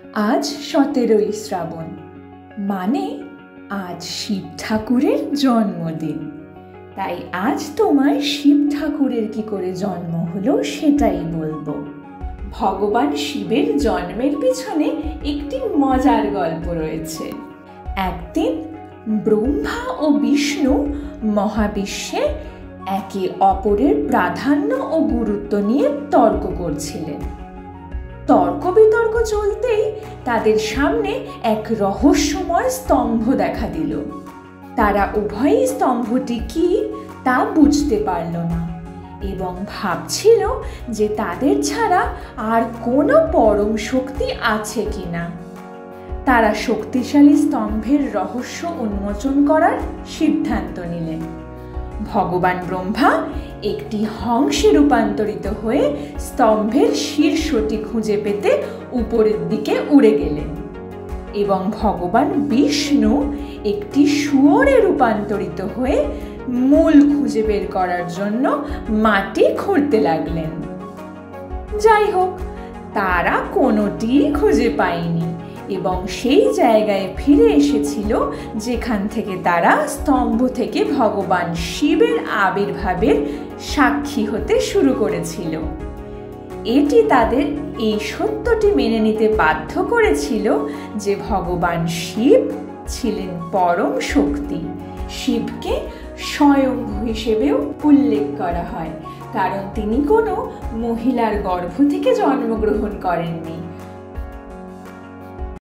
আজ 17ই শ্রাবণ, মানে আজ শিব ঠাকুরের জন্মদিন। তাই আজ তোমায় শিব ঠাকুরের কি করে জন্ম হলো সেটাই বলবো। ভগবান শিবের জন্মের পিছনে একটি মজার গল্প রয়েছে। একদিন ব্রহ্মা ও বিষ্ণু মহাবিশ্বে একে অপরের প্রাধান্য ও গুরুত্ব নিয়ে তর্ক করছিলেন। তর্ক বিতর্ক চলতেই তাদের সামনে এক রহস্যময় স্তম্ভ দেখা দিল। তারা উভয়ই স্তম্ভটি কি তা বুঝতে পারল না এবং ভাবছিল যে তাদের ছাড়া আর কোনো পরম শক্তি আছে কিনা। তারা শক্তিশালী স্তম্ভের রহস্য উন্মোচন করার সিদ্ধান্ত নিলেন। ভগবান ব্রহ্মা একটি হংসে রূপান্তরিত হয়ে স্তম্ভের শীর্ষটি খুঁজে পেতে উপরের দিকে উড়ে গেলেন এবং ভগবান বিষ্ণু একটি শুয়োরে রূপান্তরিত হয়ে মূল খুঁজে বের করার জন্য মাটি খুঁড়তে লাগলেন। যাই হোক, তারা কোনোটিই খুঁজে পায়নি এবং সেই জায়গায় ফিরে এসেছিল যেখান থেকে তারা স্তম্ভ থেকে ভগবান শিবের আবির্ভাবের সাক্ষী হতে শুরু করেছিল। এটি তাদের এই সত্যটি মেনে নিতে বাধ্য করেছিল যে ভগবান শিব ছিলেন পরম শক্তি। শিবকে স্বয়ম্ভু হিসেবেও উল্লেখ করা হয়, কারণ তিনি কোনো মহিলার গর্ভ থেকে জন্মগ্রহণ করেননি,